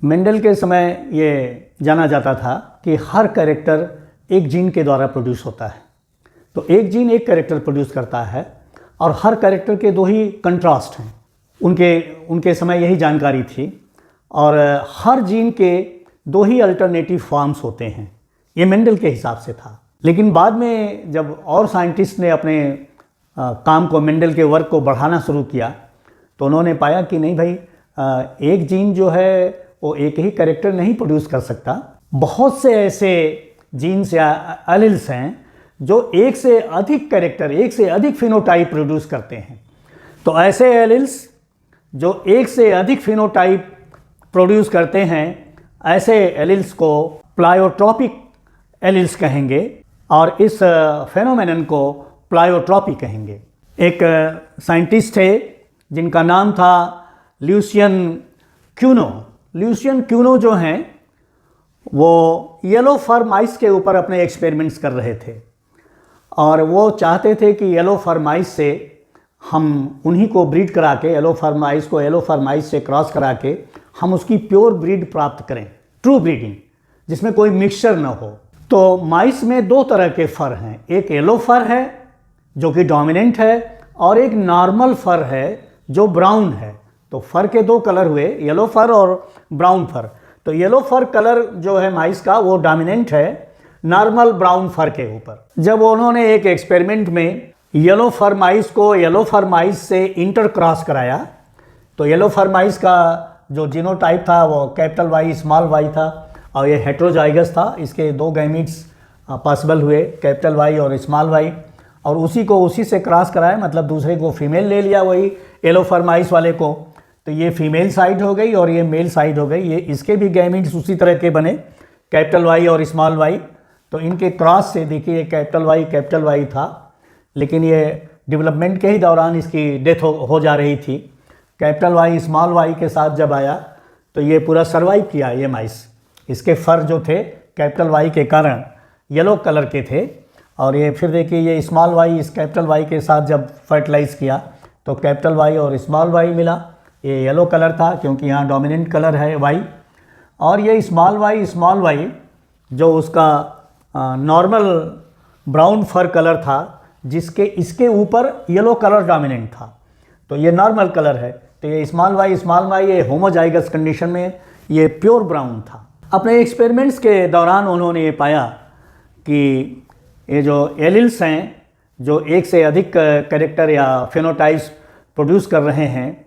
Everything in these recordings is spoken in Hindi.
मेंडल के समय ये जाना जाता था कि हर कैरेक्टर एक जीन के द्वारा प्रोड्यूस होता है। तो एक जीन एक कैरेक्टर प्रोड्यूस करता है और हर कैरेक्टर के दो ही कंट्रास्ट हैं। उनके समय यही जानकारी थी और हर जीन के दो ही अल्टरनेटिव फॉर्म्स होते हैं, ये मेंडल के हिसाब से था। लेकिन बाद में जब और साइंटिस्ट ने अपने काम को, मेंडल के वर्क को बढ़ाना शुरू किया तो उन्होंने पाया कि नहीं भाई, एक जीन जो है वो एक ही कैरेक्टर नहीं प्रोड्यूस कर सकता। बहुत से ऐसे जीन्स या एलील्स हैं जो एक से अधिक कैरेक्टर, एक से अधिक फिनोटाइप प्रोड्यूस करते हैं। तो ऐसे एलील्स जो एक से अधिक फिनोटाइप प्रोड्यूस करते हैं, ऐसे एलील्स को प्लायोट्रॉपिक एलील्स कहेंगे और इस फेनोमेनन को प्लायोट्रॉपी कहेंगे। एक साइंटिस्ट थे जिनका नाम था ल्यूसियन क्यूनो। ल्यूसियन क्यूनो जो हैं वो येलो फर माइस के ऊपर अपने एक्सपेरिमेंट्स कर रहे थे और वो चाहते थे कि येलो फर माइस से हम उन्हीं को ब्रीड करा के, येलो फर माइस को येलो फर माइस से क्रॉस करा के हम उसकी प्योर ब्रीड प्राप्त करें, ट्रू ब्रीडिंग, जिसमें कोई मिक्सचर न हो। तो माइस में दो तरह के फर हैं, एक येलो फर है जो कि डोमिनेंट है और एक नॉर्मल फर है जो ब्राउन है। तो फर के दो कलर हुए, येलो फर और ब्राउन फर। तो येलो फर कलर जो है माइस का वो डोमिनेंट है नॉर्मल ब्राउन फर के ऊपर। जब उन्होंने एक एक्सपेरिमेंट में येलो फर माइस को येलो फर माइस से इंटर क्रॉस कराया तो येलो फर माइस का जो जीनोटाइप था वो कैपिटल वाई स्मॉल वाई था और ये हेट्रोजाइगस था। इसके दो गैमीट्स पॉसिबल हुए, कैपिटल वाई और स्मॉल वाई, और उसी से क्रॉस कराया, मतलब दूसरे को फीमेल ले लिया वही येलो फर माइस वाले को। तो ये फीमेल साइड हो गई और ये मेल साइड हो गई। ये इसके भी गैमीट्स उसी तरह के बने, कैपिटल वाई और स्मॉल वाई। तो इनके क्रॉस से देखिए कैपिटल वाई था, लेकिन ये डेवलपमेंट के ही दौरान इसकी डेथ हो जा रही थी। कैपिटल वाई स्मॉल वाई के साथ जब आया तो ये पूरा सर्वाइव किया ये माइस। इसके फर जो थे कैपिटल वाई के कारण येलो कलर के थे और ये फिर देखिए ये स्मॉल वाई इस कैपिटल वाई के साथ जब फर्टिलाइज किया तो कैपिटल वाई और स्मॉल वाई मिला। ये येलो कलर था क्योंकि यहाँ डोमिनेंट कलर है वाई, और ये स्मॉल वाई जो उसका नॉर्मल ब्राउन फर कलर था जिसके इसके ऊपर येलो कलर डोमिनेंट था, तो ये नॉर्मल कलर है। तो ये स्मॉल वाई ये होमोजाइगस कंडीशन में ये प्योर ब्राउन था। अपने एक्सपेरिमेंट्स के दौरान उन्होंने ये पाया कि ये जो एलील्स हैं जो एक से अधिक कैरेक्टर या फिनोटाइप्स प्रोड्यूस कर रहे हैं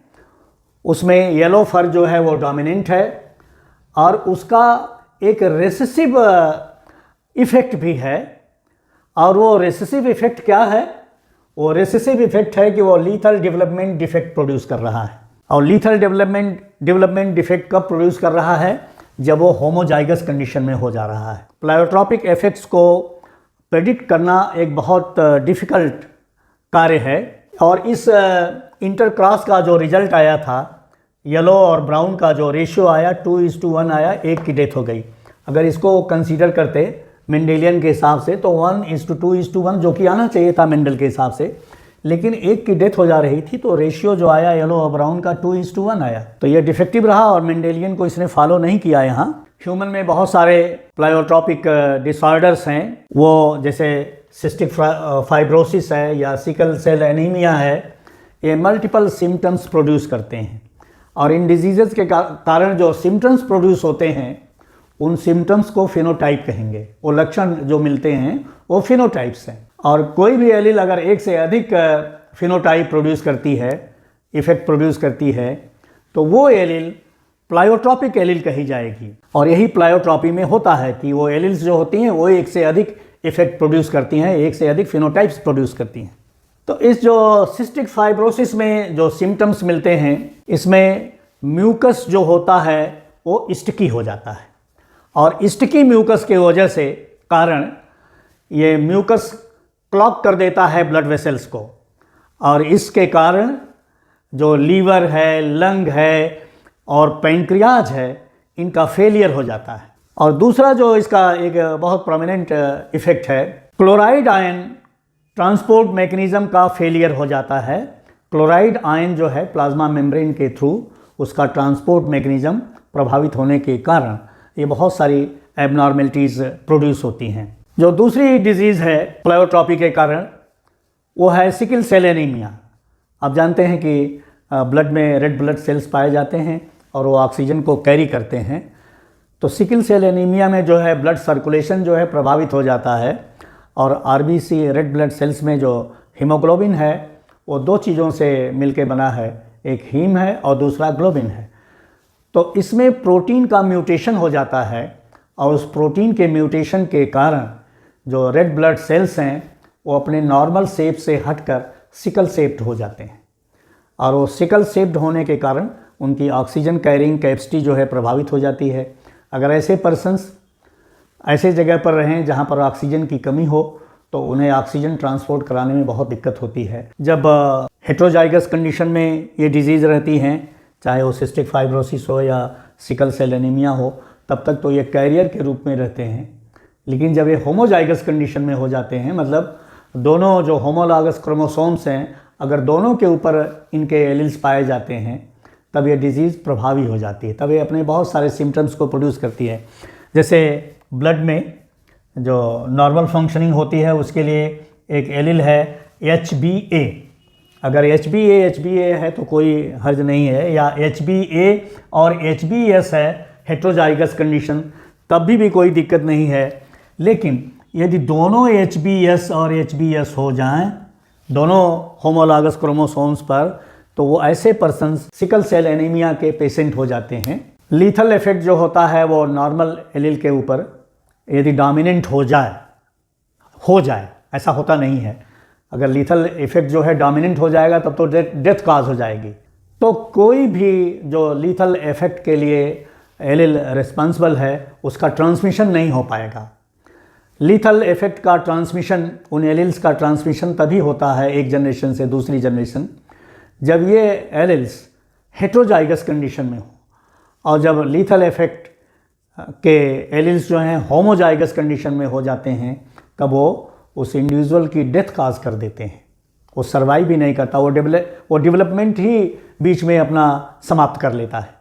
उसमें येलो फर जो है वो डोमिनेंट है और उसका एक रेसेसिव इफ़ेक्ट भी है। और वो रेसेसिव इफ़ेक्ट क्या है? वो रेसेसिव इफ़ेक्ट है कि वो लीथल डेवलपमेंट डिफेक्ट प्रोड्यूस कर रहा है। और लीथल डेवलपमेंट डिफेक्ट कब प्रोड्यूस कर रहा है? जब वो होमोजाइगस कंडीशन में हो जा रहा है। प्लायोट्रॉपिक इफेक्ट्स को प्रेडिक्ट करना एक बहुत डिफ़िकल्ट कार्य है और इस इंटरक्रॉस का जो रिजल्ट आया था, येलो और ब्राउन का जो रेशियो आया 2:1 आया, एक की डेथ हो गई। अगर इसको कंसीडर करते मेंडेलियन के हिसाब से तो 1:2:1 जो कि आना चाहिए था मेंडल के हिसाब से, लेकिन एक की डेथ हो जा रही थी तो रेशियो जो आया येलो और ब्राउन का 2:1 आया। तो ये डिफेक्टिव रहा और मेंडेलियन को इसने फॉलो नहीं किया। यहाँ ह्यूमन में बहुत सारे प्लायोट्रॉपिक डिसऑर्डर्स हैं, वो जैसे सिस्टिक फाइब्रोसिस है या सिकल सेल एनीमिया है, ये मल्टीपल सिम्टम्स प्रोड्यूस करते हैं। और इन डिजीज़ के कारण जो सिम्टम्स प्रोड्यूस होते हैं उन सिम्टम्स को फिनोटाइप कहेंगे। वो लक्षण जो मिलते हैं वो फिनोटाइप्स हैं। और कोई भी एलील अगर एक से अधिक फिनोटाइप प्रोड्यूस करती है, इफेक्ट प्रोड्यूस करती है, तो वो एलील प्लायोट्रॉपिक एलील कही जाएगी। और यही प्लायोट्रॉपी में होता है कि वो एलील्स जो होती हैं वो एक से अधिक इफेक्ट प्रोड्यूस करती हैं, एक से अधिक फिनोटाइप्स प्रोड्यूस करती हैं। तो इस जो सिस्टिक फाइब्रोसिस में जो सिम्टम्स मिलते हैं, इसमें म्यूकस जो होता है वो स्टिकी हो जाता है और स्टिकी म्यूकस के वजह से कारण ये म्यूकस क्लॉग कर देता है ब्लड वेसल्स को और इसके कारण जो लीवर है, लंग है और पैंक्रियाज है, इनका फेलियर हो जाता है। और दूसरा जो इसका एक बहुत प्रोमिनेंट इफेक्ट है, क्लोराइड आयन ट्रांसपोर्ट मैकेनिज्म का फेलियर हो जाता है। क्लोराइड आयन जो है प्लाज्मा मेम्ब्रेन के थ्रू उसका ट्रांसपोर्ट मैकेनिज्म प्रभावित होने के कारण ये बहुत सारी एबनॉर्मेलिटीज़ प्रोड्यूस होती हैं। जो दूसरी डिजीज़ है प्लायोट्रॉपी के कारण, वो है सिकल सेल एनीमिया। आप जानते हैं कि ब्लड में रेड ब्लड सेल्स पाए जाते हैं और वो ऑक्सीजन को कैरी करते हैं। तो सिकल सेल एनीमिया में जो है ब्लड सर्कुलेशन जो है प्रभावित हो जाता है और आरबीसी रेड ब्लड सेल्स में जो हीमोग्लोबिन है वो दो चीज़ों से मिलके बना है, एक हीम है और दूसरा ग्लोबिन है। तो इसमें प्रोटीन का म्यूटेशन हो जाता है और उस प्रोटीन के म्यूटेशन के कारण जो रेड ब्लड सेल्स हैं वो अपने नॉर्मल शेप से हटकर सिकल शेप्ड हो जाते हैं और वो सिकल शेप्ड होने के कारण उनकी ऑक्सीजन कैरिंग कैपेसिटी जो है प्रभावित हो जाती है। अगर ऐसे पर्सन्स ऐसे जगह पर रहें जहाँ पर ऑक्सीजन की कमी हो तो उन्हें ऑक्सीजन ट्रांसपोर्ट कराने में बहुत दिक्कत होती है। जब हेट्रोजाइगस कंडीशन में ये डिजीज़ रहती हैं, चाहे वो सिस्टिक फाइब्रोसिस हो या सिकल सेल एनीमिया हो, तब तक तो ये कैरियर के रूप में रहते हैं। लेकिन जब ये होमोजाइगस कंडीशन में हो जाते हैं, मतलब दोनों जो होमोलॉगस क्रोमोसोम्स हैं अगर दोनों के ऊपर इनके एलील्स पाए जाते हैं तब ये डिज़ीज़ प्रभावी हो जाती है। तब ये अपने बहुत सारे सिम्टम्स को प्रोड्यूस करती है। जैसे ब्लड में जो नॉर्मल फंक्शनिंग होती है उसके लिए एक एलील है HbA। अगर HbA है तो कोई हर्ज नहीं है, या HbA और HbS है हेट्रोजाइगस कंडीशन, तब भी कोई दिक्कत नहीं है। लेकिन यदि दोनों HbS और HbS हो जाएं, दोनों होमोलॉगस क्रोमोसोम्स पर, तो वो ऐसे पर्सन्स सिकल सेल एनीमिया के पेशेंट हो जाते हैं। लीथल इफेक्ट जो होता है वो नॉर्मल एलील के ऊपर यदि डोमिनेंट हो जाए, ऐसा होता नहीं है। अगर लीथल इफेक्ट जो है डोमिनेंट हो जाएगा तब तो डेथ काज हो जाएगी। तो कोई भी जो लीथल इफेक्ट के लिए एलील रिस्पॉन्सिबल है उसका ट्रांसमिशन नहीं हो पाएगा। लीथल इफेक्ट का ट्रांसमिशन, उन एलील्स का ट्रांसमिशन तभी होता है एक जनरेशन से दूसरी जनरेशन जब ये एलील्स हेट्रोजाइगस कंडीशन में हो, और जब लीथल इफेक्ट के एलील्स जो हैं होमोजाइगस कंडीशन में हो जाते हैं तब वो उस इंडिविजुअल की डेथ काज कर देते हैं। वो सर्वाइव भी नहीं करता, वो डेवलपमेंट ही बीच में अपना समाप्त कर लेता है।